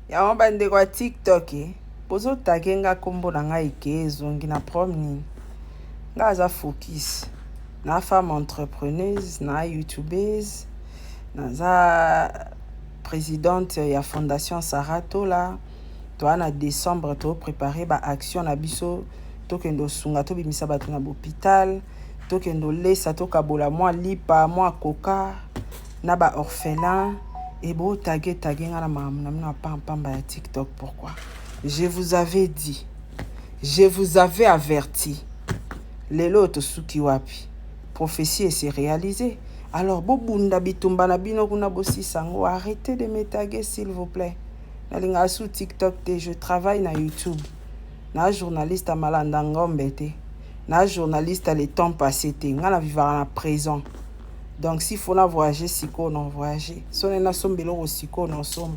Ya bande kwa TikTok bozo tagenga kombo na ngai ezongi na promenade. Nga za focus na femme entrepreneuse na youtubeuse naza présidente ya fondation Saratola. Toi na décembre to préparer ba action na biso tokendo sunga to bimisa bato na hôpital tokendo lesa to kabola moi lipa moi coca na ba orphelin et beau taguer nga na mamna pamba ya TikTok. Pourquoi? Je vous avais dit, je vous avais averti. Lelo to suki wapi prophétie s'est réalisée. Alors bobunda bitumba na bino kuna bosi sango, arrêtez de me taguer s'il vous plaît. Nalinga sous TikTok je travaille na YouTube. Na journaliste à Malanda Ngombe te. Na journaliste à le temps passé te. Nga na vivre na présent. Donc s'il faut na voyager siko non voyager. Sonena sombelo siko non somba.